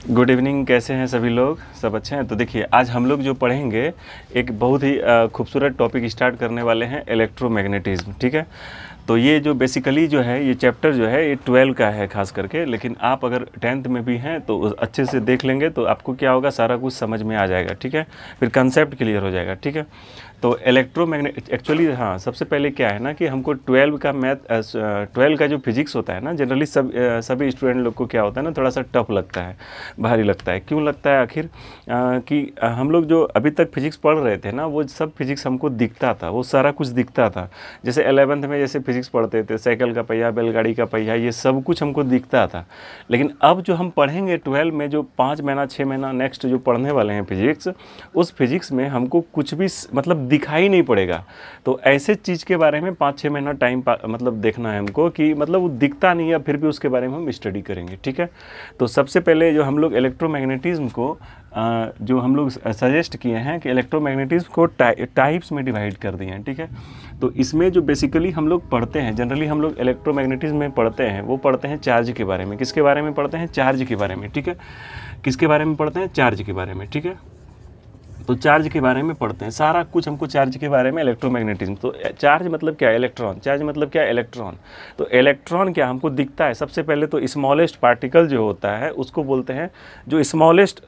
Good evening. कैसे हैं सभी लोग? सब अच्छे हैं? तो देखिए, आज हम लोग जो पढ़ेंगे एक बहुत ही खूबसूरत टॉपिक स्टार्ट करने वाले हैं, इलेक्ट्रोमैग्नेटिज्म। ठीक है, तो ये जो बेसिकली जो है ये चैप्टर जो है ये 12 का है खास करके, लेकिन आप अगर 10th में भी हैं तो अच्छे से देख लेंगे तो आपको क्या होगा, सारा कुछ समझ में आ जाएगा। ठीक है, फिर कंसेप्ट क्लियर हो जाएगा। ठीक है, तो इलेक्ट्रोमैग्नेट एक्चुअली हाँ, सबसे पहले क्या है ना कि हमको 12 का मैथ 12 का जो फिजिक्स होता है ना, जनरली सभी स्टूडेंट लोग को क्या होता है ना, थोड़ा सा टफ लगता है, भारी लगता है। क्यों लगता है आखिर? कि हम लोग जो अभी तक फिजिक्स पढ़ रहे थे ना, वो सब फिजिक्स हमको दिखता था, वो सारा कुछ दिखता था। जैसे 11th में जैसे फिजिक्स पढ़ते थे, साइकिल का पहिया, बैलगाड़ी का पहिया, ये सब कुछ हमको दिखता था। लेकिन अब जो हम पढ़ेंगे 12 में, जो 5 महीना 6 महीना नेक्स्ट जो पढ़ने वाले हैं फिजिक्स, उस फिजिक्स में हमको कुछ भी मतलब दिखाई नहीं पड़ेगा। तो ऐसे चीज़ के बारे में 5-6 महीना टाइम मतलब देखना है हमको कि मतलब वो दिखता नहीं है, फिर भी उसके बारे में हम स्टडी करेंगे। ठीक है, तो सबसे पहले जो हम लोग इलेक्ट्रोमैग्नेटिज्म को जो हम लोग सजेस्ट किए हैं कि इलेक्ट्रोमैग्नेटिज्म को टाइप्स में डिवाइड कर दिए हैं। ठीक है, तो इसमें जो बेसिकली हम लोग पढ़ते हैं, जनरली हम लोग इलेक्ट्रोमैग्नेटिज्म में पढ़ते हैं, वो पढ़ते हैं चार्ज के बारे में। किसके बारे में पढ़ते हैं? चार्ज के बारे में। ठीक है, किसके बारे में पढ़ते हैं? चार्ज के बारे में। ठीक है, तो चार्ज के बारे में पढ़ते हैं, सारा कुछ हमको चार्ज के बारे में, इलेक्ट्रोमैग्नेटिज्म। तो चार्ज मतलब क्या है? इलेक्ट्रॉन। चार्ज मतलब क्या है? इलेक्ट्रॉन। तो इलेक्ट्रॉन क्या हमको दिखता है? सबसे पहले तो स्मॉलेस्ट पार्टिकल जो होता है उसको बोलते हैं, जो स्मॉलेस्ट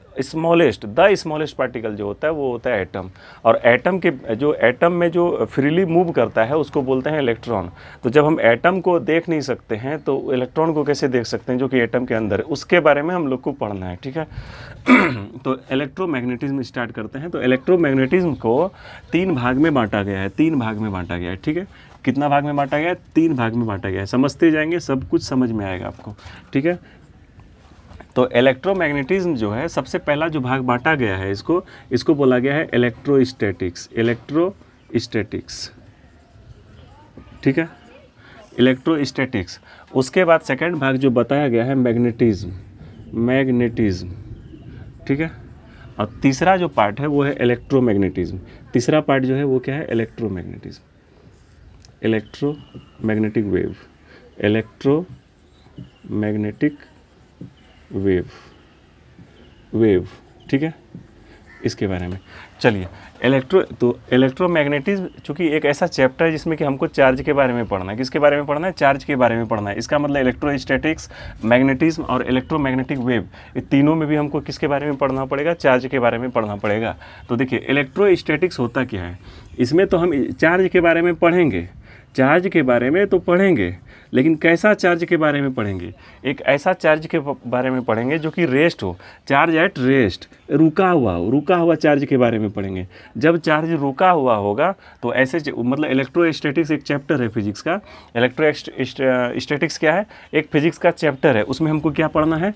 द स्मॉलेस्ट पार्टिकल जो होता है वो होता है एटम। और एटम के जो एटम में जो फ्रीली मूव करता है उसको बोलते हैं इलेक्ट्रॉन। तो जब हम एटम को देख नहीं सकते हैं तो इलेक्ट्रॉन को कैसे देख सकते हैं, जो कि एटम के अंदर है, उसके बारे में हम लोग को पढ़ना है। ठीक है, तो इलेक्ट्रोमैग्नेटिज्म स्टार्ट करते हैं। तो इलेक्ट्रोमैग्नेटिज्म को 3 भाग में बांटा गया है। 3 भाग में बांटा गया है। ठीक है, कितना भाग में बांटा गया है? 3 भाग में बांटा गया है। समझते जाएंगे, सब कुछ समझ में आएगा आपको। ठीक है, तो इलेक्ट्रोमैग्नेटिज्म जो है, सबसे पहला जो भाग बांटा गया है, इसको बोला गया है इलेक्ट्रोस्टैटिक्स। इलेक्ट्रोस्टैटिक्स। ठीक है, इलेक्ट्रोस्टैटिक्स। उसके बाद सेकंड भाग जो बताया गया है मैग्नेटिज्म। ठीक है, और तीसरा जो पार्ट है वो है इलेक्ट्रोमैग्नेटिज्म। तीसरा पार्ट जो है वो क्या है? Electromagnetism, electromagnetic wave, electromagnetic wave. ठीक है, इसके बारे में चलिए। इलेक्ट्रोमैग्नेटिज्म चूँकि एक ऐसा चैप्टर है जिसमें कि हमको चार्ज के बारे में पढ़ना है। किसके बारे में पढ़ना है? चार्ज के बारे में पढ़ना है। इसका मतलब इलेक्ट्रोस्टैटिक्स, मैग्नेटिज्म और इलेक्ट्रोमैग्नेटिक वेव, ये तीनों में भी हमको किसके बारे में पढ़ना पड़ेगा? चार्ज के बारे में पढ़ना पड़ेगा। तो देखिए, इलेक्ट्रोस्टैटिक्स होता क्या है? इसमें तो हम चार्ज के बारे में पढ़ेंगे, चार्ज के बारे में तो पढ़ेंगे, लेकिन कैसा चार्ज के बारे में पढ़ेंगे? एक ऐसा चार्ज के बारे में पढ़ेंगे जो कि रेस्ट हो, चार्ज एट रेस्ट, रुका हुआ चार्ज के बारे में पढ़ेंगे। जब चार्ज रुका हुआ होगा तो ऐसे मतलब इलेक्ट्रोस्टैटिक्स एक चैप्टर है फिजिक्स का। इलेक्ट्रोस्टैटिक्स क्या है? एक फिजिक्स का चैप्टर है। उसमें हमको क्या पढ़ना है?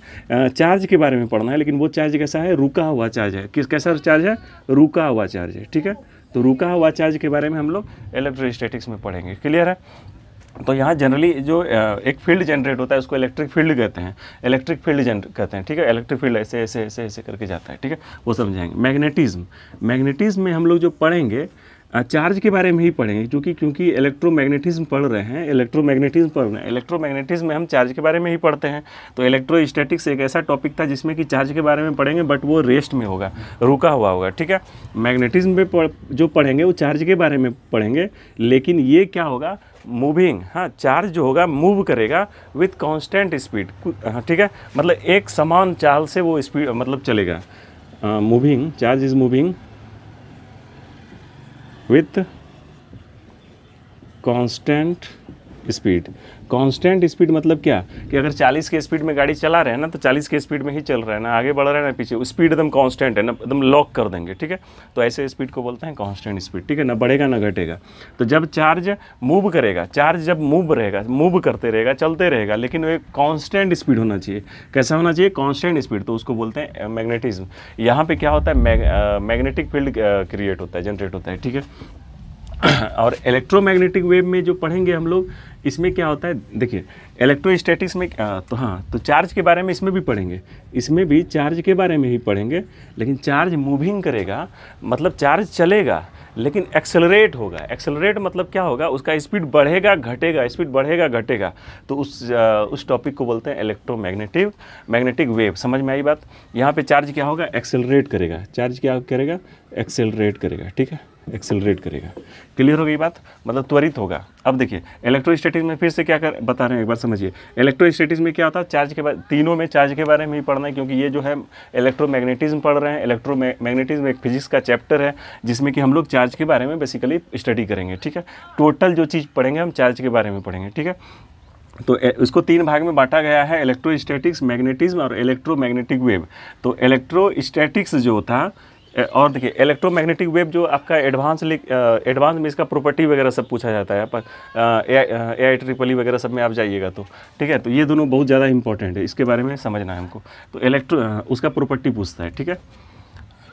चार्ज के बारे में पढ़ना है, लेकिन वो चार्ज कैसा है? रुका हुआ चार्ज है। कैसा चार्ज है? रुका हुआ चार्ज है। ठीक है, तो रुका हुआ चार्ज के बारे में हम लोग इलेक्ट्रोस्टैटिक्स में पढ़ेंगे। क्लियर है? तो यहाँ जनरली जो एक फील्ड जनरेट होता है उसको इलेक्ट्रिक फील्ड कहते हैं। इलेक्ट्रिक फील्ड कहते हैं। ठीक है, इलेक्ट्रिक फील्ड ऐसे ऐसे ऐसे ऐसे करके जाता है। ठीक है, वो समझाएंगे। मैग्नेटिज्म में हम लोग जो पढ़ेंगे चार्ज के बारे में ही पढ़ेंगे, क्योंकि इलेक्ट्रोमैग्नेटिज्म पढ़ रहे हैं, इलेक्ट्रोमैग्नेटिज्म में हम चार्ज के बारे में ही पढ़ते हैं। तो इलेक्ट्रोस्टैटिक्स एक ऐसा टॉपिक था जिसमें कि चार्ज के बारे में पढ़ेंगे, बट वो रेस्ट में होगा, रुका हुआ होगा। ठीक है, मैग्नेटिज्म में जो पढ़ेंगे वो चार्ज के बारे में पढ़ेंगे, लेकिन ये क्या होगा? मूविंग। हाँ, चार्ज जो होगा मूव करेगा विथ कांस्टेंट स्पीड। ठीक है, मतलब एक समान चाल से वो स्पीड मतलब चलेगा। Moving, charge is moving with constant speed. Constant speed मतलब क्या कि अगर 40 के स्पीड में गाड़ी चला रहे हैं ना, तो 40 के स्पीड में ही चल रहा है ना, आगे बढ़ रहा है ना पीछे, स्पीड एकदम कांस्टेंट है ना, एकदम लॉक कर देंगे। ठीक है, तो ऐसे स्पीड को बोलते हैं कांस्टेंट स्पीड। ठीक है, ना बढ़ेगा ना घटेगा। तो जब चार्ज मूव करेगा, चार्ज जब मूव करते रहेगा, चलते रहेगा, लेकिन वो एक कांस्टेंट स्पीड होना चाहिए। कैसा होना चाहिए? Constant speed. तो उसको बोलते हैं मैग्नेटिज्म। यहाँ पे क्या होता है? मैग्नेटिक फील्ड क्रिएट होता है, जनरेट होता है। ठीक है, और इलेक्ट्रोमैग्नेटिक वेव में जो पढ़ेंगे हम लोग, इसमें क्या होता है? देखिए, इलेक्ट्रोस्टैटिक्स में तो चार्ज के बारे में इसमें भी पढ़ेंगे, इसमें भी चार्ज के बारे में ही पढ़ेंगे, लेकिन चार्ज मूविंग करेगा, मतलब चार्ज चलेगा, लेकिन एक्सेलरेट होगा। एक्सेलरेट मतलब क्या होगा, उसका स्पीड बढ़ेगा घटेगा, स्पीड बढ़ेगा घटेगा। तो उस टॉपिक को बोलते हैं मैग्नेटिक वेव। समझ में आई बात। यहाँ पे चार्ज क्या होगा, एक्सेलरेट करेगा। चार्ज क्या करेगा, एक्सेलरेट करेगा, ठीक है, एक्सेलरेट करेगा। क्लियर हो गई बात, मतलब त्वरित होगा। अब देखिए इलेक्ट्रोस्टैटिक्स में फिर से क्या बता रहे हैं, एक बार समझिए। इलेक्ट्रोस्टैटिक्स में क्या होता है, चार्ज के बाद तीनों में चार्ज के बारे में ही पढ़ना है, क्योंकि ये जो है इलेक्ट्रोमैग्नेटिज्म पढ़ रहे हैं। इलेक्ट्रोमैग्नेटिज्म एक फिजिक्स का चैप्टर है जिसमें कि हम लोग चार्ज के बारे में बेसिकली स्टडी करेंगे, ठीक है। टोटल जो चीज़ पढ़ेंगे हम चार्ज के बारे में पढ़ेंगे, ठीक है। तो इसको 3 भाग में बांटा गया है, इलेक्ट्रोस्टैटिक्स, मैग्नेटिज्म और इलेक्ट्रोमैग्नेटिक वेव। तो इलेक्ट्रोस्टैटिक्स जो था, और देखिए इलेक्ट्रोमैग्नेटिक वेव जो आपका एडवांस में इसका प्रॉपर्टी वगैरह सब पूछा जाता है, AIEEE वगैरह सब में आप जाइएगा तो, ठीक है। तो ये दोनों बहुत ज़्यादा इंपॉर्टेंट है, इसके बारे में समझना है हमको। तो उसका प्रॉपर्टी पूछता है, ठीक है।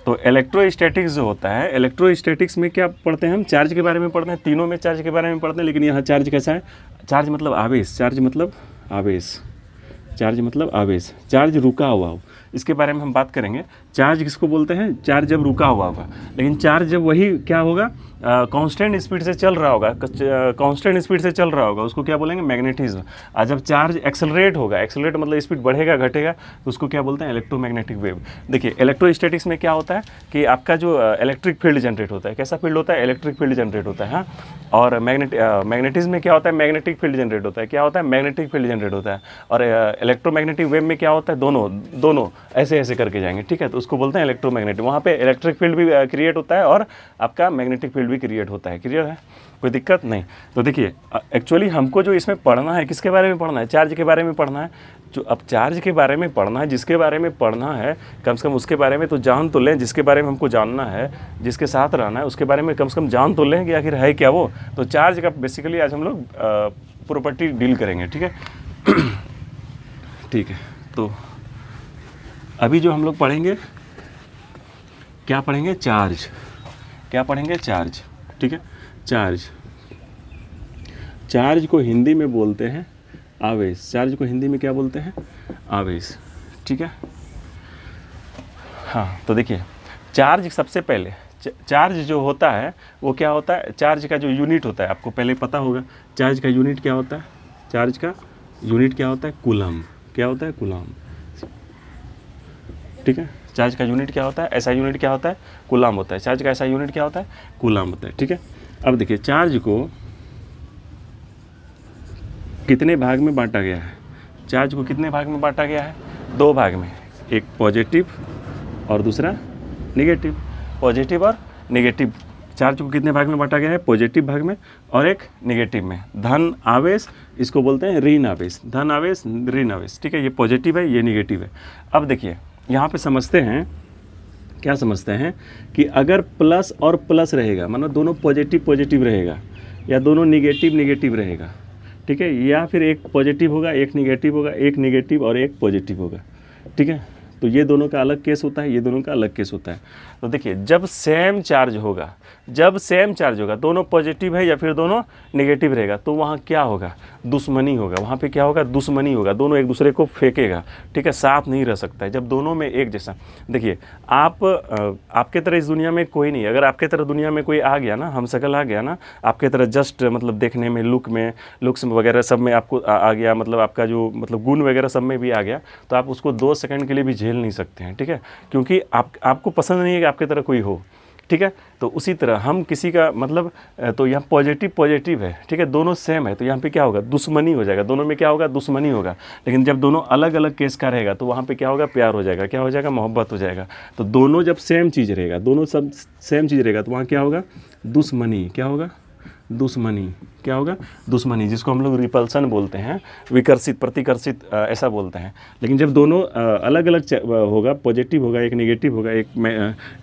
तो इलेक्ट्रोस्टैटिक्स जो होता है, इलेक्ट्रोस्टैटिक्स में क्या पढ़ते हैं हम, चार्ज के बारे में पढ़ते हैं, तीनों में चार्ज के बारे में पढ़ते हैं। लेकिन यहाँ चार्ज कैसा है, चार्ज मतलब आवेश, चार्ज मतलब आवेश, चार्ज मतलब आवेश, चार्ज रुका हुआ हो, इसके बारे में हम बात करेंगे। चार्ज किसको बोलते हैं, चार्ज जब रुका हुआ होगा। लेकिन चार्ज जब वही क्या होगा, कांस्टेंट स्पीड से चल रहा होगा, कांस्टेंट स्पीड से चल रहा होगा, उसको क्या बोलेंगे, मैग्नेटिज्म। और जब चार्ज एक्सेलरेट होगा, एक्सेलरेट मतलब स्पीड बढ़ेगा घटेगा, तो उसको क्या बोलते हैं, इलेक्ट्रोमैग्नेटिक वेव। देखिए इलेक्ट्रोस्टैटिक्स में क्या होता है कि आपका जो इलेक्ट्रिक फील्ड जनरेट होता है, कैसा फील्ड होता है, इलेक्ट्रिक फील्ड जनरेट होता है, हाँ। और मैग्नेटिज्म में क्या होता है, मैग्नेटिक फील्ड जनरेट होता है, क्या होता है, मैग्नेटिक फील्ड जनरेट होता है। और इलेक्ट्रोमैग्नेटिक वेव में क्या होता है, दोनों ऐसे ऐसे करके जाएंगे, ठीक है। तो उसको बोलते हैं इलेक्ट्रोमैग्नेटिक। वहाँ पे इलेक्ट्रिक फील्ड भी क्रिएट होता है और आपका मैग्नेटिक फील्ड भी क्रिएट होता है। क्लियर है, कोई दिक्कत नहीं। तो देखिए एक्चुअली हमको जो इसमें पढ़ना है, किसके बारे में पढ़ना है, चार्ज के बारे में पढ़ना है। जो अब चार्ज के बारे में पढ़ना है, जिसके बारे में पढ़ना है, कम से कम उसके बारे में तो जान तो लें, जिसके बारे में हमको जानना है, जिसके साथ रहना है, उसके बारे में कम से कम जान तो लें कि आखिर है क्या वो। तो चार्ज का बेसिकली आज हम लोग प्रॉपर्टी डील करेंगे, ठीक है। ठीक है, तो अभी जो हम लोग पढ़ेंगे, क्या पढ़ेंगे, चार्ज। क्या पढ़ेंगे, चार्ज, ठीक है। चार्ज को हिंदी में बोलते हैं आवेश। चार्ज को हिंदी में क्या बोलते हैं, आवेश, ठीक है। हाँ, तो देखिए चार्ज, सबसे पहले चार्ज जो होता है वो क्या होता है, चार्ज का जो यूनिट होता है आपको पहले पता होगा। चार्ज का यूनिट क्या होता है, चार्ज का यूनिट क्या होता है, कूलम। क्या होता है, कूलम, ठीक है। चार्ज का यूनिट क्या होता है, ऐसा यूनिट क्या होता है, कूलम होता है। चार्ज का ऐसा यूनिट क्या होता है, कूलम होता है, ठीक है। अब देखिए चार्ज को कितने भाग में बांटा गया है, चार्ज को कितने भाग में बांटा गया है, 2 भाग में, एक पॉजिटिव और दूसरा नेगेटिव। पॉजिटिव और नेगेटिव। चार्ज को कितने भाग में बांटा गया है, पॉजिटिव भाग में और एक नेगेटिव में। धन आवेश, इसको बोलते हैं ऋण आवेश, धन आवेश, ऋण आवेश, ठीक है। ये पॉजिटिव है, ये नेगेटिव है। अब देखिए यहाँ पे समझते हैं, क्या समझते हैं कि अगर प्लस और प्लस रहेगा, मतलब दोनों पॉजिटिव रहेगा, या दोनों नेगेटिव रहेगा, ठीक है, या फिर एक पॉजिटिव होगा, एक नेगेटिव होगा, एक नेगेटिव और एक पॉजिटिव होगा, ठीक है। तो ये दोनों का अलग केस होता है, ये दोनों का अलग केस होता है। तो देखिए जब सेम चार्ज होगा, दोनों पॉजिटिव है या फिर दोनों नेगेटिव रहेगा, तो वहाँ क्या होगा, दुश्मनी होगा। वहाँ पे क्या होगा, दुश्मनी होगा, दोनों एक दूसरे को फेंकेगा, ठीक है, साथ नहीं रह सकता है जब दोनों में एक जैसा। देखिए आपके तरह इस दुनिया में कोई नहीं, अगर आपके तरह दुनिया में कोई आ गया ना, हम शकल आ गया ना, आपके तरह जस्ट मतलब देखने में, लुक्स वगैरह सब में आपको आ गया, मतलब आपका जो मतलब गुण वगैरह सब में भी आ गया, तो आप उसको 2 सेकंड के लिए भी झेल नहीं सकते हैं, ठीक है, क्योंकि आपको पसंद नहीं है कि आपके तरह कोई हो, ठीक है। तो उसी तरह हम किसी का मतलब, तो यहाँ पॉजिटिव है, ठीक है, दोनों सेम है, तो यहाँ पे क्या होगा, दुश्मनी हो जाएगा, दोनों में क्या होगा, दुश्मनी होगा। लेकिन जब दोनों अलग अलग केस का रहेगा तो वहाँ पे क्या होगा, प्यार हो जाएगा, क्या हो जाएगा, मोहब्बत हो जाएगा। तो दोनों जब सेम चीज़ रहेगा, दोनों सब सेम चीज़ रहेगा, तो वहाँ क्या होगा, दुश्मनी। क्या होगा, दुश्मनी। क्या होगा, दुश्मनी, जिसको हम लोग रिपल्सन बोलते हैं, विकर्षित, प्रतिकर्षित ऐसा बोलते हैं। लेकिन जब दोनों अलग अलग होगा, पॉजिटिव होगा, एक नेगेटिव होगा, एक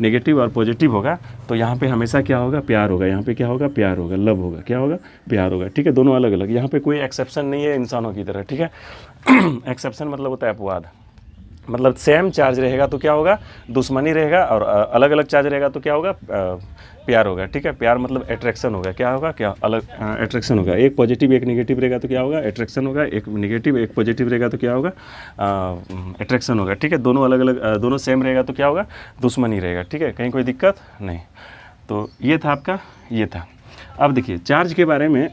नेगेटिव और पॉजिटिव होगा, तो यहाँ पे हमेशा क्या होगा, प्यार होगा। यहाँ पे क्या होगा, प्यार होगा, लव होगा, क्या होगा, प्यार होगा, ठीक है। दोनों अलग अलग, यहाँ पे कोई एक्सेप्शन नहीं है इंसानों की तरह, ठीक है। एक्सेप्शन मतलब होता है अपवाद, मतलब सेम चार्ज रहेगा तो क्या होगा, दुश्मनी रहेगा, और अलग अलग चार्ज रहेगा तो क्या होगा, प्यार होगा, ठीक है। प्यार मतलब अट्रैक्शन होगा, क्या होगा, क्या अलग अट्रैक्शन होगा। एक पॉजिटिव एक नेगेटिव रहेगा तो क्या होगा, अट्रैक्शन होगा। एक नेगेटिव एक पॉजिटिव रहेगा तो क्या होगा, अट्रैक्शन होगा, ठीक है। दोनों अलग अलग, दोनों सेम रहेगा तो क्या होगा, दुश्मनी रहेगा, ठीक है। कहीं कोई दिक्कत नहीं। तो ये था आपका, ये था। अब देखिए चार्ज के बारे में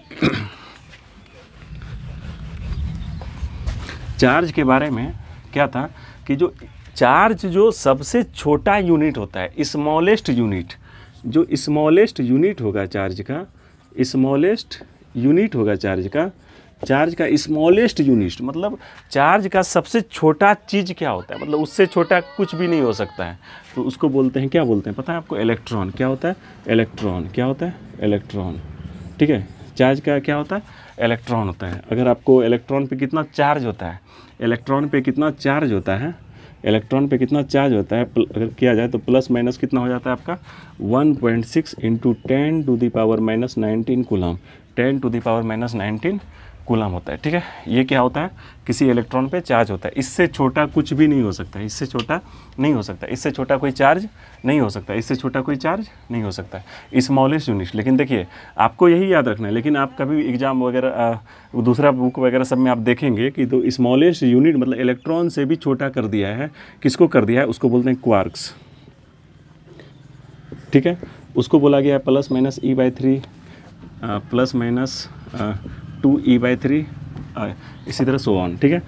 चार्ज के बारे में क्या था कि जो चार्ज जो सबसे छोटा यूनिट होता है, स्मॉलेस्ट यूनिट, जो स्मॉलेस्ट यूनिट होगा चार्ज का, स्मॉलेस्ट यूनिट होगा चार्ज का स्मॉलेस्ट यूनिट मतलब चार्ज का सबसे छोटा चीज़ क्या होता है, मतलब उससे छोटा कुछ भी नहीं हो सकता है, तो उसको बोलते हैं, क्या बोलते हैं पता है आपको? इलेक्ट्रॉन। क्या होता है? इलेक्ट्रॉन। क्या होता है? इलेक्ट्रॉन। ठीक है, चार्ज का क्या होता है? इलेक्ट्रॉन होता है। अगर आपको इलेक्ट्रॉन पे कितना चार्ज होता है, इलेक्ट्रॉन पे कितना चार्ज होता है, इलेक्ट्रॉन पे कितना चार्ज होता है अगर किया जाए तो प्लस माइनस कितना हो जाता है आपका? 1.6 इंटू 10⁻⁻19 कूलम, 10⁻⁻19 कूलम होता है। ठीक है, ये क्या होता है? किसी इलेक्ट्रॉन पे चार्ज होता है। इससे छोटा कुछ भी नहीं हो सकता, इससे छोटा नहीं हो सकता, इससे छोटा कोई चार्ज नहीं हो सकता, इससे छोटा कोई चार्ज नहीं हो सकता, स्मॉलेस्ट यूनिट। लेकिन देखिए आपको यही याद रखना है, लेकिन आप कभी एग्जाम वगैरह दूसरा बुक वगैरह सब में आप देखेंगे कि तो स्मॉलेस्ट यूनिट मतलब इलेक्ट्रॉन से भी छोटा कर दिया है। किसको कर दिया है? उसको बोलते हैं क्वार्क्स। ठीक है, उसको बोला गया है +-e/3 +-2e/3 इसी तरह सो ऑन। ठीक है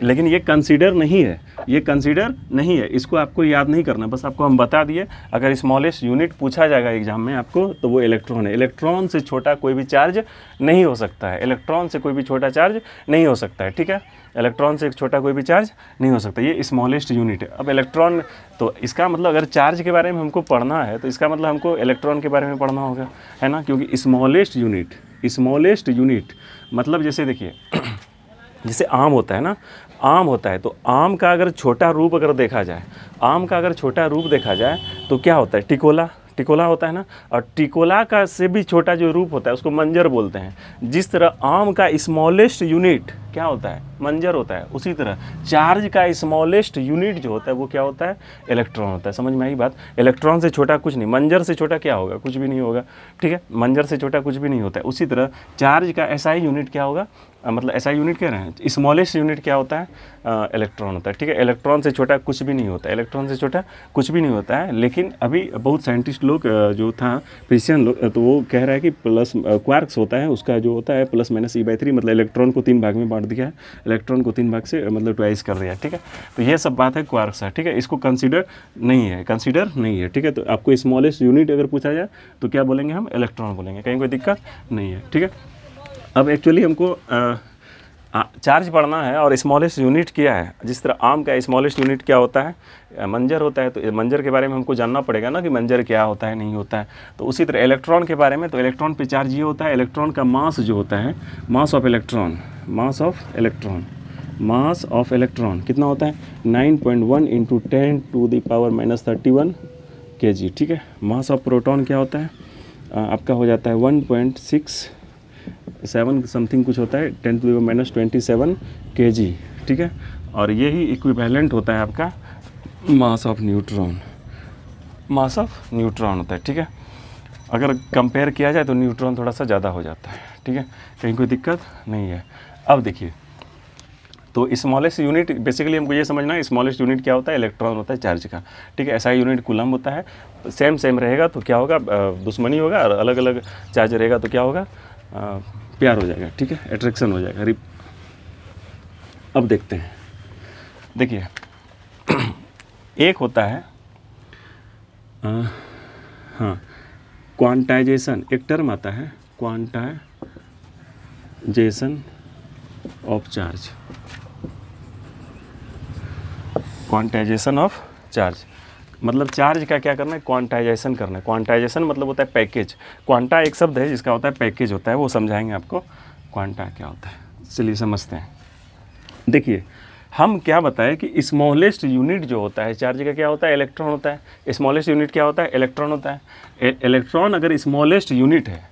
लेकिन ये कंसीडर नहीं है, ये कंसीडर नहीं है, इसको आपको याद नहीं करना, बस आपको हम बता दिए। अगर स्मॉलेस्ट यूनिट पूछा जाएगा एग्जाम में आपको तो वो इलेक्ट्रॉन है। इलेक्ट्रॉन से छोटा कोई भी चार्ज नहीं हो सकता है, इलेक्ट्रॉन से कोई भी छोटा चार्ज नहीं हो सकता है। ठीक है, इलेक्ट्रॉन से छोटा कोई भी चार्ज नहीं हो सकता, ये स्मॉलेस्ट यूनिट है। अब इलेक्ट्रॉन, तो इसका मतलब अगर चार्ज के बारे में हमको पढ़ना है तो इसका मतलब हमको इलेक्ट्रॉन के बारे में पढ़ना होगा, है ना, क्योंकि स्मॉलेस्ट यूनिट मतलब जैसे देखिए जैसे आम होता है ना, आम होता है तो आम का अगर छोटा रूप अगर देखा जाए, आम का अगर छोटा रूप देखा जाए तो क्या होता है? टिकोला, टिकोला होता है ना, और टिकोला का से भी छोटा जो रूप होता है उसको मंजर बोलते हैं। जिस तरह आम का स्मॉलेस्ट यूनिट क्या होता है? मंजर होता है, उसी तरह चार्ज का स्मॉलेस्ट यूनिट जो होता है वो क्या होता है? इलेक्ट्रॉन होता है। समझ में आई बात? इलेक्ट्रॉन से छोटा कुछ नहीं, मंजर से छोटा क्या होगा? कुछ भी नहीं होगा। ठीक है, मंजर से छोटा कुछ भी नहीं होता है। उसी तरह चार्ज का एसआई यूनिट क्या होगा? मतलब एसआई यूनिट कह रहे हैं, स्मॉलेस्ट यूनिट क्या होता है? इलेक्ट्रॉन होता है। ठीक है, इलेक्ट्रॉन से छोटा कुछ भी नहीं होता है, इलेक्ट्रॉन से छोटा कुछ भी नहीं होता है। लेकिन अभी बहुत साइंटिस्ट लोग जो था फिजिशियन लोग, तो वो कह रहा है कि प्लस क्वार्क्स होता है, उसका जो होता है +-e/3 मतलब इलेक्ट्रॉन को 3 भाग में बांट दिया है, इलेक्ट्रॉन को 3 भाग से मतलब ट्वाइस कर दिया है। ठीक है, तो ये सब बात है क्वार्क्स है। ठीक है, इसको कंसीडर नहीं है, कंसीडर नहीं है। ठीक है, तो आपको स्मॉलेस्ट यूनिट अगर पूछा जाए तो क्या बोलेंगे हम? इलेक्ट्रॉन बोलेंगे, कहीं कोई दिक्कत नहीं है। ठीक है, अब एक्चुअली हमको चार्ज पढ़ना है और स्मॉलेस्ट यूनिट क्या है। जिस तरह आम का स्मॉलेस्ट यूनिट क्या होता है? मंजर होता है, तो मंजर के बारे में हमको जानना पड़ेगा ना कि मंजर क्या होता है, नहीं होता है। तो उसी तरह इलेक्ट्रॉन के बारे में, तो इलेक्ट्रॉन पे चार्ज ये होता है, इलेक्ट्रॉन का मास जो होता है, mass of electron, mass of electron, mass of electron कितना होता है? 9.1 इंटू 10⁻⁻31 kg। ठीक है, मास ऑफ प्रोटॉन क्या होता है? आपका हो जाता है 1.67 समथिंग कुछ होता है, 10⁻⁻27 kg। ठीक है, और यही इक्विवेलेंट होता है आपका mass of neutron, mass of neutron होता है। ठीक है, अगर कंपेयर किया जाए तो न्यूट्रॉन थोड़ा सा ज़्यादा हो जाता है। ठीक है, कहीं कोई दिक्कत नहीं है। अब देखिए, तो स्मॉलेस्ट यूनिट बेसिकली हमको ये समझना है, स्मॉलेस्ट यूनिट क्या होता है? इलेक्ट्रॉन होता है चार्ज का। ठीक है, एसआई यूनिट कूलम होता है। सेम रहेगा तो क्या होगा? दुश्मनी होगा, और अलग अलग चार्ज रहेगा तो क्या होगा? प्यार हो जाएगा। ठीक है, अट्रैक्शन हो जाएगा। अब देखते हैं, देखिए एक होता है हाँ क्वांटाइजेशन, एक टर्म आता है quantization of charge, quantization of charge मतलब चार्ज का क्या करना है? क्वांटाइजेशन करना है। क्वांटाइजेशन मतलब होता है पैकेज। क्वांटा एक शब्द है जिसका होता है पैकेज होता है, वो समझाएंगे आपको क्वांटा क्या होता है। चलिए समझते हैं। देखिए हम क्या बताएं कि स्मॉलेस्ट यूनिट जो होता है चार्ज का क्या होता है? इलेक्ट्रॉन होता है। स्मॉलेस्ट यूनिट क्या होता है? इलेक्ट्रॉन होता है। इलेक्ट्रॉन अगर स्मॉलेस्ट यूनिट है,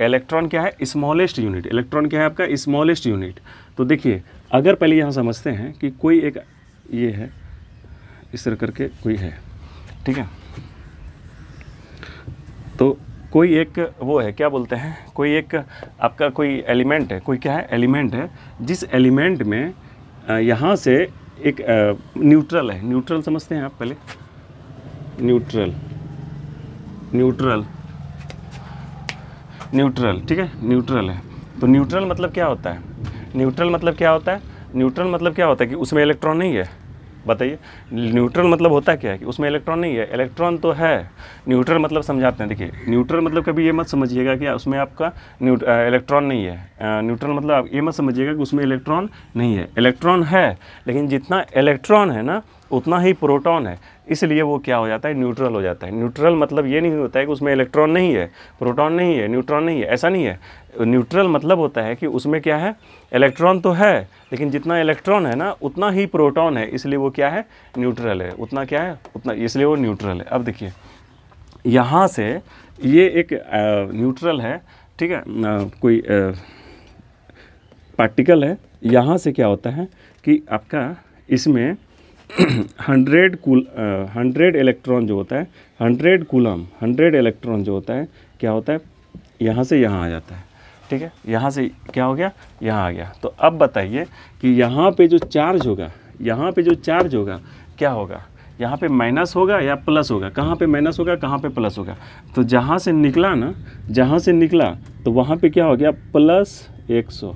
इलेक्ट्रॉन क्या है? Smallest unit. इलेक्ट्रॉन क्या है आपका? Smallest unit. तो देखिए अगर पहले यहाँ समझते हैं कि कोई एक ये है, इस तरह करके कोई है, ठीक है, तो कोई एक वो है, क्या बोलते हैं, कोई एक आपका कोई एलिमेंट है, कोई क्या है? एलिमेंट है, जिस एलिमेंट में यहाँ से एक न्यूट्रल है। न्यूट्रल समझते हैं आप पहले? न्यूट्रल, न्यूट्रल, न्यूट्रल, ठीक है, न्यूट्रल है। तो न्यूट्रल मतलब क्या होता है? न्यूट्रल मतलब क्या होता है? न्यूट्रल मतलब क्या होता है कि उसमें इलेक्ट्रॉन नहीं है। बताइए, न्यूट्रल मतलब होता क्या है कि उसमें इलेक्ट्रॉन नहीं है। इलेक्ट्रॉन तो है। न्यूट्रल मतलब समझाते हैं। देखिए, न्यूट्रल मतलब कभी ये मत समझिएगा कि उसमें आपका इलेक्ट्रॉन नहीं है। न्यूट्रल मतलब आप ये मत समझिएगा कि उसमें इलेक्ट्रॉन नहीं है। इलेक्ट्रॉन है, लेकिन जितना इलेक्ट्रॉन है ना उतना ही प्रोटॉन है, इसलिए वो क्या हो जाता है? न्यूट्रल हो जाता है। न्यूट्रल मतलब ये नहीं होता है कि उसमें इलेक्ट्रॉन नहीं है, प्रोटॉन नहीं है, न्यूट्रॉन नहीं है, ऐसा नहीं है। न्यूट्रल मतलब होता है कि उसमें क्या है? इलेक्ट्रॉन तो है, लेकिन जितना इलेक्ट्रॉन है ना उतना ही प्रोटॉन है, इसलिए वो क्या है? न्यूट्रल है। उतना क्या है? उतना, इसलिए वो न्यूट्रल है। अब देखिए, यहाँ से ये एक न्यूट्रल है, ठीक है, कोई पार्टिकल है। यहाँ से क्या होता है कि आपका इसमें 100 इलेक्ट्रॉन जो होता है, 100 कूलम, 100 इलेक्ट्रॉन जो होता है, क्या होता है? यहाँ से यहाँ आ जाता है, ठीक है। यहाँ से क्या हो गया? यहाँ आ गया। तो अब बताइए कि यहाँ पे जो चार्ज होगा, यहाँ पे जो चार्ज होगा क्या होगा? यहाँ पे माइनस होगा या प्लस होगा? कहाँ पे माइनस होगा, कहाँ पे प्लस होगा? तो जहाँ से निकला ना, जहाँ से निकला तो वहाँ पे क्या हो गया? +100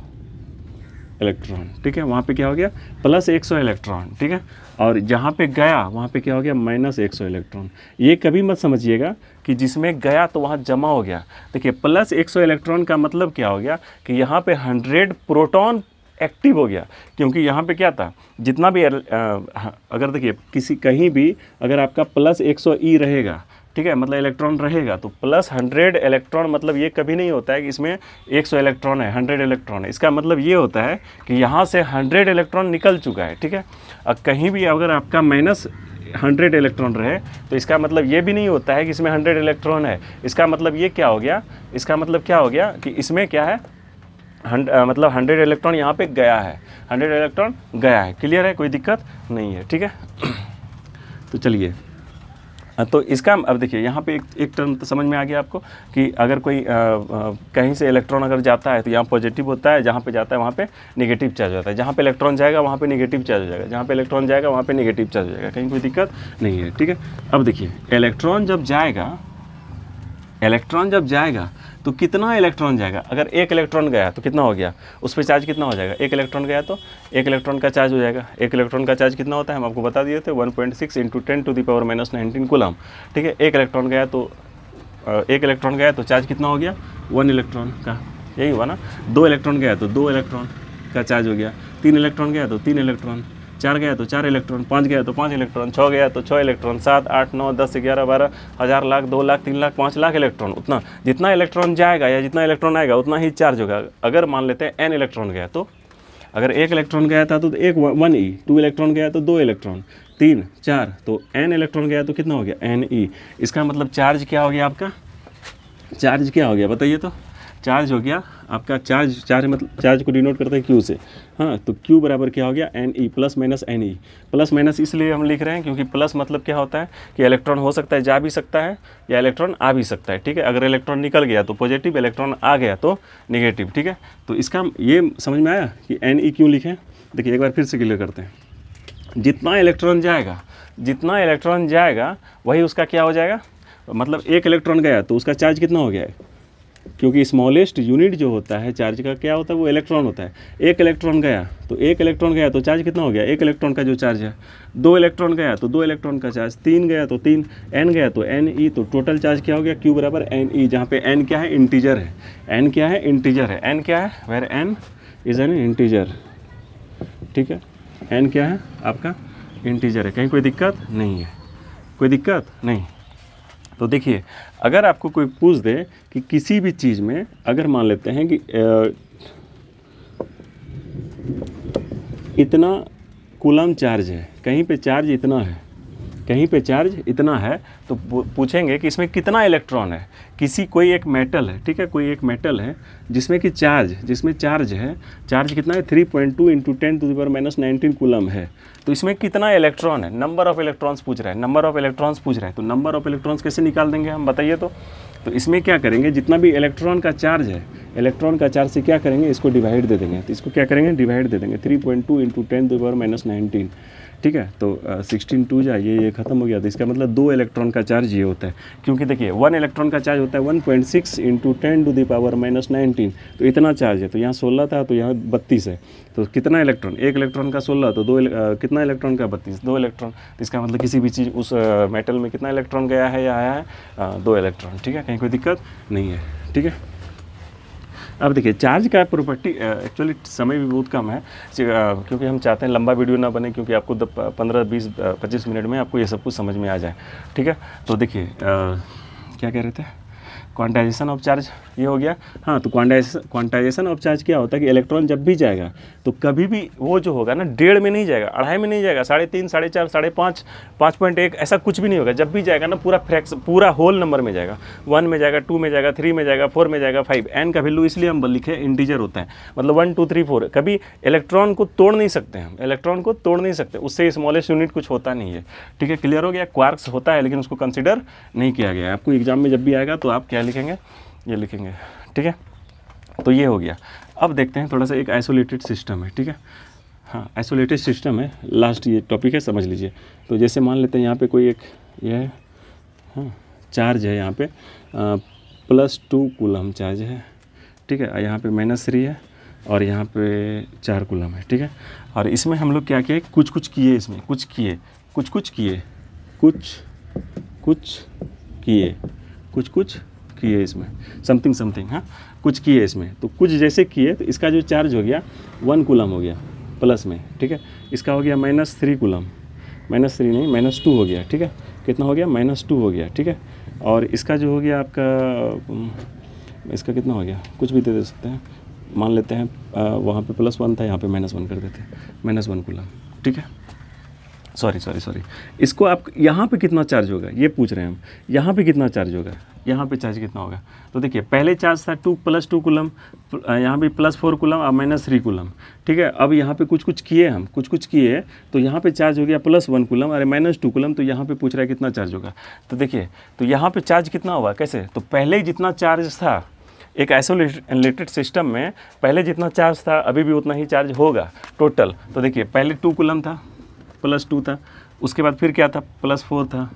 इलेक्ट्रॉन, ठीक है। वहाँ पे क्या हो गया? +100 इलेक्ट्रॉन, ठीक है। और जहाँ पे गया वहाँ पे क्या हो गया? -100 इलेक्ट्रॉन। ये कभी मत समझिएगा कि जिसमें गया तो वहाँ जमा हो गया। देखिए, +100 इलेक्ट्रॉन का मतलब क्या हो गया कि यहाँ पे 100 प्रोटॉन एक्टिव हो गया, क्योंकि यहाँ पे क्या था? जितना भी अगर देखिए कहीं भी अगर आपका +100 ई रहेगा, ठीक है, मतलब इलेक्ट्रॉन रहेगा, तो +100 इलेक्ट्रॉन मतलब ये कभी नहीं होता है कि इसमें 100 इलेक्ट्रॉन है, 100 इलेक्ट्रॉन है। इसका मतलब ये होता है कि यहाँ से 100 इलेक्ट्रॉन निकल चुका है, ठीक है। और कहीं भी अगर आपका -100 इलेक्ट्रॉन रहे तो इसका मतलब ये भी नहीं होता है कि इसमें 100 इलेक्ट्रॉन है। इसका मतलब ये क्या हो गया? इसका मतलब क्या हो गया कि इसमें क्या है? मतलब 100 इलेक्ट्रॉन यहाँ पे गया है, 100 इलेक्ट्रॉन गया है। क्लियर है? कोई दिक्कत नहीं है, ठीक है। तो चलिए, तो इसका अब देखिए, यहाँ पे एक टर्म तो समझ में आ गया आपको कि अगर कोई कहीं से इलेक्ट्रॉन अगर जाता है तो यहाँ पॉजिटिव होता है, जहाँ पे जाता है वहाँ पे नेगेटिव चार्ज होता है। जहाँ पे इलेक्ट्रॉन जाएगा वहाँ पे नेगेटिव चार्ज हो जाएगा, जहाँ पे इलेक्ट्रॉन जाएगा वहाँ पे नेगेटिव चार्ज हो जाएगा। कहीं कोई दिक्कत नहीं है, ठीक है। अब देखिए, इलेक्ट्रॉन जब जाएगा तो कितना इलेक्ट्रॉन जाएगा? अगर 1 इलेक्ट्रॉन गया तो कितना हो गया? उस पर चार्ज कितना हो जाएगा? 1 इलेक्ट्रॉन गया तो 1 इलेक्ट्रॉन का चार्ज हो जाएगा। 1 इलेक्ट्रॉन का चार्ज कितना होता है? हम आपको बता दिए थे, 1.6 × 10⁻⁻19 कूलम, ठीक है। 1 इलेक्ट्रॉन गया तो चार्ज कितना हो गया? 1 इलेक्ट्रॉन का, यही हुआ ना। 2 इलेक्ट्रॉन गया तो 2 इलेक्ट्रॉन का चार्ज हो गया। 3 इलेक्ट्रॉन गया तो 3 इलेक्ट्रॉन, 4 गया तो 4 इलेक्ट्रॉन, 5 गया तो 5 इलेक्ट्रॉन, 6 गया तो 6 इलेक्ट्रॉन, 7, 8, 9, 10, 11, 12, 1000, लाख, 2 लाख, 3 लाख, 5 लाख इलेक्ट्रॉन। उतना जितना इलेक्ट्रॉन जाएगा या जितना इलेक्ट्रॉन आएगा उतना ही चार्ज होगा। अगर मान लेते हैं n इलेक्ट्रॉन गया तो, अगर 1 इलेक्ट्रॉन गया था तो 1 e, 2 इलेक्ट्रॉन गया तो 2 इलेक्ट्रॉन, 3, 4, तो n इलेक्ट्रॉन गया तो कितना हो गया? n e। इसका मतलब चार्ज क्या हो गया आपका? चार्ज क्या हो गया बताइए तो? चार्ज हो गया आपका, चार्ज मतलब चार्ज को डिनोट करते हैं Q से। हाँ, तो Q बराबर क्या हो गया? Ne + -Ne। प्लस माइनस इसलिए हम लिख रहे हैं क्योंकि प्लस मतलब क्या होता है कि इलेक्ट्रॉन हो सकता है जा भी सकता है या इलेक्ट्रॉन आ भी सकता है, ठीक है। अगर इलेक्ट्रॉन निकल गया तो पॉजिटिव, इलेक्ट्रॉन आ गया तो नेगेटिव, ठीक है। तो इसका ये समझ में आया कि Ne क्यों लिखें? देखिए, एक बार फिर से क्लियर करते हैं। जितना इलेक्ट्रॉन जाएगा वही उसका क्या हो जाएगा? मतलब 1 इलेक्ट्रॉन गया तो उसका चार्ज कितना हो गया है? क्योंकि स्मॉलेस्ट यूनिट जो होता है चार्ज का क्या होता है? वो इलेक्ट्रॉन होता है। 1 इलेक्ट्रॉन गया तो चार्ज कितना हो गया? 1 इलेक्ट्रॉन का जो चार्ज है। 2 इलेक्ट्रॉन गया तो 2 इलेक्ट्रॉन का चार्ज। 3 गया तो 3, n गया तो Ne। तो टोटल चार्ज क्या हो गया? Q बराबर Ne, जहाँ पे n क्या है? इंटीजर है। n क्या है? इंटीजर है। n क्या है? Where n is an integer, ठीक है। n क्या है आपका? इंटीजर है। कहीं कोई दिक्कत नहीं है? कोई दिक्कत नहीं। तो देखिए, अगर आपको कोई पूछ दे कि किसी भी चीज़ में अगर मान लेते हैं कि इतना कूलम चार्ज है, कहीं पे चार्ज इतना है, कहीं पे चार्ज इतना है, तो पूछेंगे कि इसमें कितना इलेक्ट्रॉन है। कोई एक मेटल है, ठीक है, कोई एक मेटल है जिसमें चार्ज है, चार्ज कितना है? 3.2 × 10⁻⁻19 कूलम है। तो इसमें कितना इलेक्ट्रॉन है? नंबर ऑफ इलेक्ट्रॉन्स पूछ रहा है, तो नंबर ऑफ इलेक्ट्रॉन्स कैसे निकाल देंगे हम? बताइए तो। तो इसमें क्या करेंगे, जितना भी इलेक्ट्रॉन का चार्ज है, इलेक्ट्रॉन का चार्ज से क्या करेंगे, इसको डिवाइड दे देंगे। तो इसको क्या करेंगे, डिवाइड दे देंगे 3.2 × 10⁻⁻19, ठीक है। तो 16 2 जा ये ख़त्म हो गया। तो इसका मतलब 2 इलेक्ट्रॉन का चार्ज ये होता है, क्योंकि देखिए 1 इलेक्ट्रॉन का चार्ज होता है 1.6 × 10⁻⁻19। तो इतना चार्ज है, तो यहाँ 16 था तो यहाँ 32 है। तो कितना इलेक्ट्रॉन, एक इलेक्ट्रॉन का 16, तो कितना इलेक्ट्रॉन का 32, 2 इलेक्ट्रॉन। तो इसका मतलब किसी भी चीज़ उस मेटल में कितना इलेक्ट्रॉन गया है या आया है, 2 इलेक्ट्रॉन, ठीक है। कहीं कोई दिक्कत नहीं है, ठीक है। अब देखिए चार्ज का प्रॉपर्टी, एक्चुअली समय भी बहुत कम है क्योंकि हम चाहते हैं लंबा वीडियो ना बने, क्योंकि आपको 15 20 25 मिनट में आपको ये सब कुछ समझ में आ जाए, ठीक है। तो देखिए क्या कह रहे थे, क्वांटाइजेशन ऑफ चार्ज ये हो गया। हाँ, तो क्वांटाइजेशन ऑफ चार्ज क्या होता है कि इलेक्ट्रॉन जब भी जाएगा तो कभी भी वो जो होगा ना 1.5 में नहीं जाएगा, 2.5 में नहीं जाएगा, 3.5 4.5 5.5 5.1 ऐसा कुछ भी नहीं होगा। जब भी जाएगा ना पूरा होल नंबर में जाएगा, 1 में जाएगा, 2 में जाएगा, 3 में जाएगा, 4 में जाएगा, 5। एन का वैल्यू इसलिए हम लिखे इंटीजर होता है, मतलब 1 2 3 4। कभी इलेक्ट्रॉन को तोड़ नहीं सकते हम, इलेक्ट्रॉन को तोड़ नहीं सकते, उससे स्मॉलेस्ट यूनिट कुछ होता नहीं है, ठीक है। क्लियर हो गया। क्वार्क्स होता है लेकिन उसको कंसिडर नहीं किया गया है। आपको एग्जाम में जब भी आएगा तो आप क्या लिखेंगे, ये लिखेंगे, ठीक है। तो ये हो गया। अब देखते हैं थोड़ा सा एक आइसोलेटेड सिस्टम है, ठीक है। हाँ, आइसोलेटेड सिस्टम है, लास्ट ये टॉपिक है, समझ लीजिए। तो जैसे मान लेते हैं यहाँ पे कोई एक ये है, हाँ, चार्ज है यहाँ पे +2 कूलम चार्ज है, ठीक है। यहाँ पे -3 है और यहाँ पे 4 कूलम है, ठीक है। और इसमें हम लोग क्या किए, कुछ किए, इसमें कुछ किए इसमें समथिंग, हाँ, कुछ किए इसमें। तो कुछ जैसे किए तो इसका जो चार्ज हो गया 1 कूलम हो गया प्लस में, ठीक है। इसका हो गया -3 कूलम, -3 नहीं -2 हो गया, ठीक है। कितना हो गया, -2 हो गया, ठीक है। और इसका जो हो गया आपका, इसका कितना हो गया, कुछ भी दे सकते हैं, मान लेते हैं वहाँ पे +1 था, यहाँ पे -1 कर देते हैं, -1 कूलम, ठीक है। सॉरी, इसको आप यहाँ पे कितना चार्ज होगा ये पूछ रहे हैं हम, यहाँ पे कितना चार्ज होगा, यहाँ पे चार्ज कितना होगा। तो देखिए पहले चार्ज था +2 कूलम, यहाँ भी +4 कूलम और -3 कूलम, ठीक है। अब यहाँ पे कुछ किए हम, कुछ किए तो यहाँ पे चार्ज हो गया +1 कूलम और -2 कूलम। तो यहाँ पे पूछ रहा है कितना चार्ज होगा। तो देखिए तो यहाँ पे चार्ज कितना हुआ, कैसे, तो पहले जितना चार्ज था एक आइसोलेटेड सिस्टम में, पहले जितना चार्ज था अभी भी उतना ही चार्ज होगा टोटल। तो देखिए पहले 2 कूलम था, +2 था, उसके बाद फिर क्या था, +4 था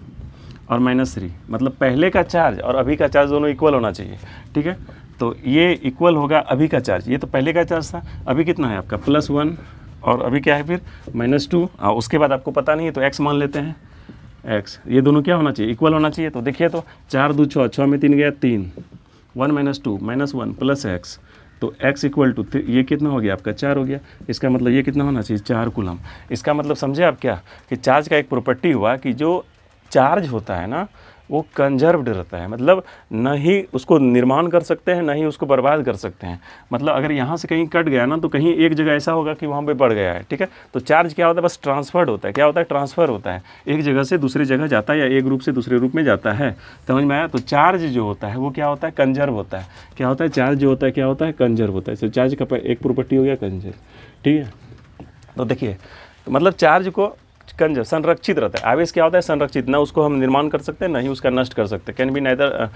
और -3, मतलब पहले का चार्ज और अभी का चार्ज दोनों इक्वल होना चाहिए, ठीक है। तो ये इक्वल होगा अभी का चार्ज, ये तो पहले का चार्ज था, अभी कितना है आपका +1 और अभी क्या है फिर -2, और उसके बाद आपको पता नहीं है तो x मान लेते हैं, x, ये दोनों क्या होना चाहिए, इक्वल होना चाहिए। तो देखिए तो 4 2 6, 6 में 3 गया 3, 1 -2 -1 + x, तो x = ये कितना हो गया आपका 4 हो गया। इसका मतलब ये कितना होना चाहिए, 4 कूलम। इसका मतलब समझे आप क्या, कि चार्ज का एक प्रॉपर्टी हुआ कि जो चार्ज होता है ना वो कंजर्व्ड रहता है, मतलब न ही उसको निर्माण कर सकते हैं, न ही उसको बर्बाद कर सकते हैं। मतलब अगर यहाँ से कहीं कट गया ना तो कहीं एक जगह ऐसा होगा कि वहाँ पे बढ़ गया है, ठीक है। तो चार्ज क्या होता है, बस ट्रांसफर्ड होता है। क्या होता है, ट्रांसफ़र होता है, एक जगह से दूसरी जगह जाता है या एक रूप से दूसरे रूप में जाता है। समझ में आया। तो चार्ज जो होता है वो क्या होता है, कंजर्व होता है। क्या होता है, चार्ज जो होता है क्या होता है, कंजर्व होता है। तो चार्ज का एक प्रॉपर्टी हो गया कंजर्व, ठीक है। तो देखिए तो मतलब चार्ज को कंजर्व, संरक्षित रहता है। आवेश क्या होता है, संरक्षित, ना उसको हम निर्माण कर सकते हैं ना ही उसका नष्ट कर सकते। Can be neither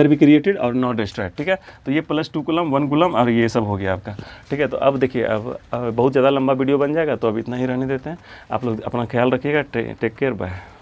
be created और नॉट डिस्ट्रॉयड, ठीक है। तो ये +2 कूलम 1 कूलम और ये सब हो गया आपका, ठीक है। तो अब देखिए अब बहुत ज़्यादा लंबा वीडियो बन जाएगा, तो अब इतना ही रहने देते हैं। आप लोग अपना ख्याल रखिएगा, टेक केयर, बाय।